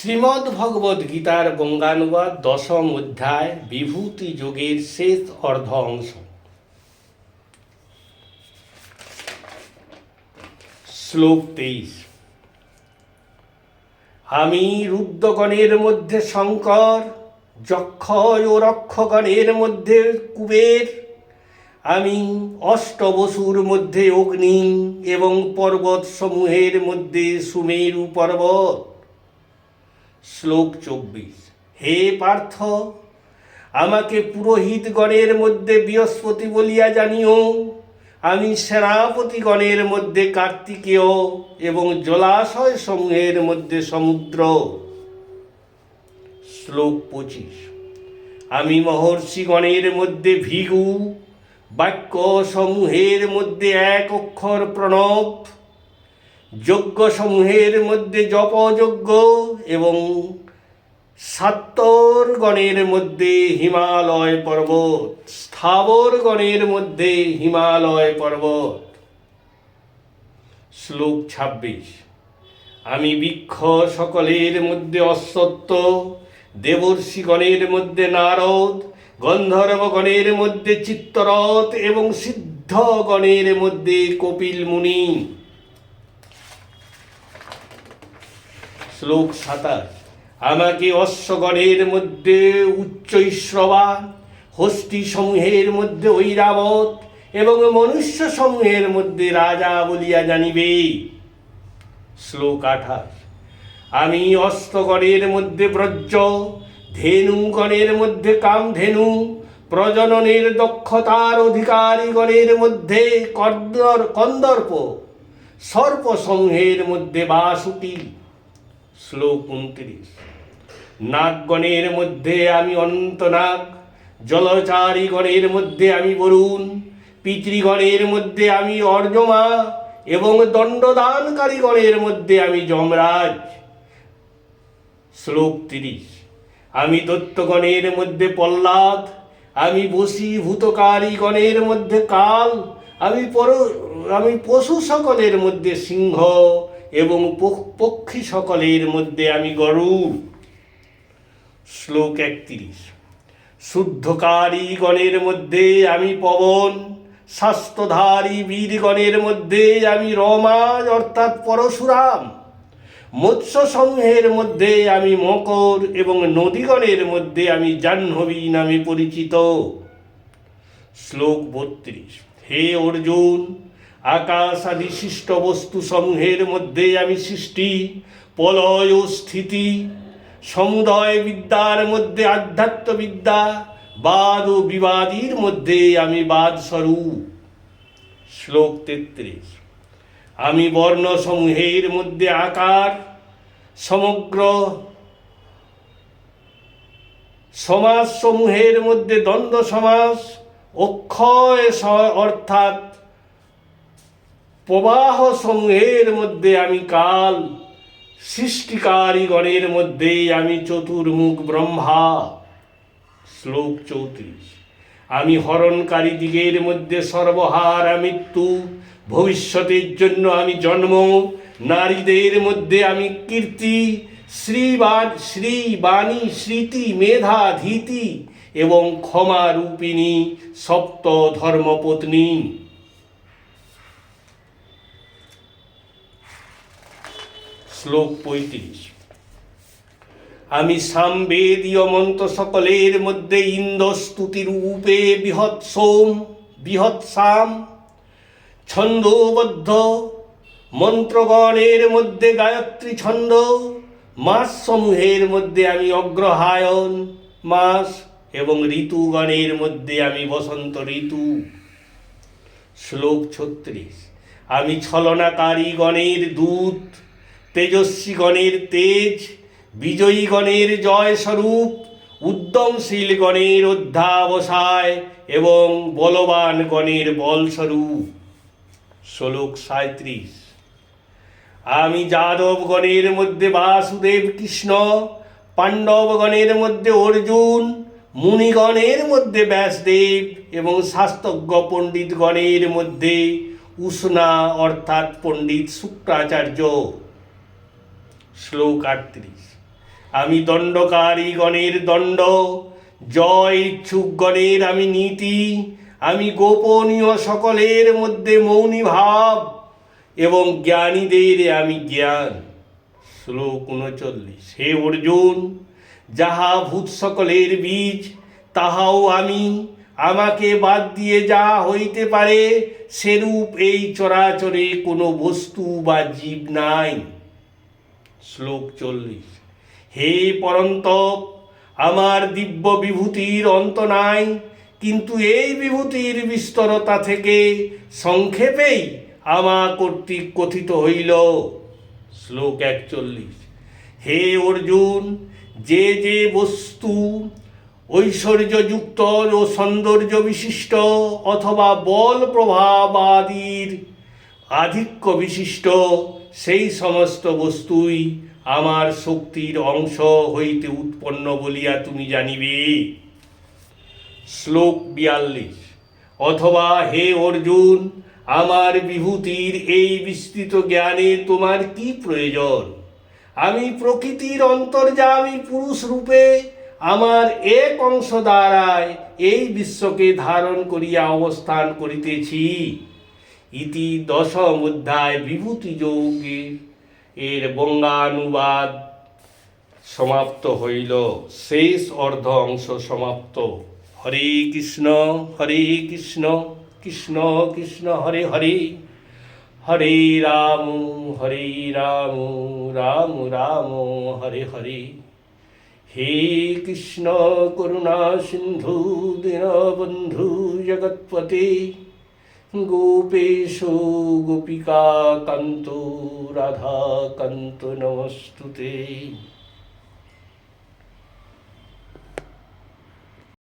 শ্রীমদ্ ভগবদ গীতার বঙ্গানুবাদ দশম অধ্যায় বিভূতি যোগের শেষ অর্ধ অংশ। শ্লোক 23। আমি রুদ্রগণের মধ্যে শঙ্কর, যক্ষয় ও রক্ষগণের মধ্যে কুবের, আমি অষ্টবসুর মধ্যে অগ্নি এবং পর্বত সমূহের মধ্যে সুমেরু পর্বত। শ্লোক 24। হে পার্থ, আমাকে পুরোহিতগণের মধ্যে বৃহস্পতি বলিয়া জানিও। আমি সেনাপতিগণের মধ্যে কার্তিকেয় এবং জলাশয় সমূহের মধ্যে সমুদ্র। শ্লোক 25। আমি মহর্ষিগণের মধ্যে ভৃগু, বাক্য সমূহের মধ্যে এক অক্ষর প্রণব, যজ্ঞ সমূহের মধ্যে জপযজ্ঞ এবং সাত্তরগণের মধ্যে হিমালয় পর্বত, স্থাবরগণের মধ্যে হিমালয় পর্বত। শ্লোক 26। আমি বৃক্ষ সকলের মধ্যে অশ্বত্থ, দেবর্ষিগণের মধ্যে নারদ, গন্ধর্বগণের মধ্যে চিত্তরথ এবং সিদ্ধগণের মধ্যে কপিল মুনি। শ্লোক 27। আমাকে অশ্বগণের মধ্যে উচ্চৈশ্রবা, হস্তি সমূহের মধ্যে ঐরাবত এবং মনুষ্য সমূহের মধ্যে রাজা বলিয়া জানিবে। শ্লোক 28। আমি অশ্বগণের মধ্যে ব্রজ, ধেনুগণের মধ্যে কামধেনু, প্রজননের দক্ষতার অধিকারীগণের মধ্যে কন্দর্প, সর্পসমূহের মধ্যে বাসুকি। শ্লোক 29। নাগগণের মধ্যে আমি অনন্তনাগ, জলচারীগণের মধ্যে আমি বরুণ, পিতৃগণের মধ্যে আমি অর্জমা এবং দণ্ডদানকারীগণের মধ্যে আমি যমরাজ। শ্লোক 30। আমি দৈত্যগণের মধ্যে প্রহ্লাদ, আমি বশীভূতকারীগণের মধ্যে কাল, আমি পশু সকলের মধ্যে সিংহ এবং পক্ষী সকলের মধ্যে আমি গরুড়। শ্লোক 31। শুদ্ধকারী গণের মধ্যে আমি পবন, শাস্ত্রধারী বীরগণের মধ্যে আমি রমাজ অর্থাৎ পরশুরাম, মৎস্য সমূহের মধ্যে আমি মকর এবং নদীগণের মধ্যে আমি জাহ্নবী নামে পরিচিত। শ্লোক 32। হে অর্জুন, আকাশ আদি সৃষ্ট বস্তু সমূহের মধ্যে আমি সৃষ্টি, প্রলয় ও স্থিতি, সমুদয় বিদ্যার মধ্যে আধ্যাত্মবিদ্যা, বাদ ও বিবাদীর মধ্যে আমি বাদ স্বরূপ। শ্লোক 33। আমি বর্ণ সমূহের মধ্যে আকার, সমগ্র সমাস সমূহের মধ্যে দ্বন্দ্ব সমাস, অক্ষয় অর্থাৎ প্রবাহ সমূহের মধ্যে আমি কাল, সৃষ্টিকারীগণের মধ্যে আমি চতুর্মুখ ব্রহ্মা। শ্লোক 34। আমি হরণকারী দিগের মধ্যে সর্বহারা মৃত্যু, ভবিষ্যতের জন্য আমি জন্ম, নারীদের মধ্যে আমি কীর্তি, শ্রী বাণী, স্মৃতি, মেধা, ধীতি এবং ক্ষমা রূপিণী সপ্ত ধর্মপত্নী। শ্লোক 35। আমি সামবেদীয় মন্ত্র সকলের মধ্যে ইন্দ্রস্তুতি রূপে বৃহৎসাম, ছন্দোবদ্ধ মন্ত্রগণের মধ্যে গায়ত্রী ছন্দ, মাস সমূহের মধ্যে আমি অগ্রহায়ণ মাস এবং ঋতুগণের মধ্যে আমি বসন্ত ঋতু। শ্লোক 36। আমি ছলনাকারী গণের দূত, তেজস্বী গণের তেজ, বিজয়ী গণের জয় স্বরূপ, উদ্যমশীল গণের অধ্যাবসায় এবং বলবান গণের বলস্বরূপ। শ্লোক 37। আমি যাদবগণের মধ্যে বাসুদেব কৃষ্ণ, পাণ্ডবগণের মধ্যে অর্জুন, মুনিগণের মধ্যে ব্যাসদেব এবং শাস্ত্রজ্ঞ পণ্ডিতগণের মধ্যে উষ্ণা অর্থাৎ পণ্ডিত শুক্রাচার্য। শ্লোক 38। আমি দণ্ডকারীগণের দণ্ড, জয় ইচ্ছুকগণের আমি নীতি, আমি গোপনীয় সকলের মধ্যে মৌনী ভাব এবং জ্ঞানীদের আমি জ্ঞান। শ্লোক ৩৯। হে অর্জুন, যাহা ভূত সকলের বীজ তাহাও আমি, আমাকে বাদ দিয়ে যা হইতে পারে সেরূপ এই চরাচরে কোনো বস্তু বা জীব নাই। শ্লোক ৪০। হে পরন্তপ, আমার দিব্য বিভূতির অন্ত নাই, কিন্তু এই বিভূতির বিস্তরতা থেকে সংক্ষেপেই আমার কর্তৃক কথিত হইল। শ্লোক ৪১। হে অর্জুন, যে যে বস্তু ঐশ্বর্যযুক্ত ও সৌন্দর্য বিশিষ্ট অথবা বল প্রভাবাদির আধিক্য বিশিষ্ট, সেই সমস্ত বস্তুই আমার শক্তির অংশ হইতে উৎপন্ন বলিয়া তুমি জানিবে। শ্লোক ৪২। অথবা হে অর্জুন, আমার বিভূতির এই বিস্তৃত জ্ঞানে তোমার কি প্রয়োজন? আমি প্রকৃতির অন্তর্যামী পুরুষ রূপে আমার এক অংশ দ্বারায় এই বিশ্বকে ধারণ করিয়া অবস্থান করিতেছি। ইতি ১০ম অধ্যায় বিভূতি যোগে এর বঙ্গানুবাদ সমাপ্ত হইল। শেষ অর্ধ অংশ সমাপ্ত। হরে কৃষ্ণ কৃষ্ণ কৃষ্ণ হরে হরে, হরে রাম রাম রাম হরে হরে। হে কৃষ্ণ করুণা সিন্ধু দীনবন্ধু জগৎপতে, গোপেশ গোপিকা কান্ত রাধা কান্ত নমস্তুতে।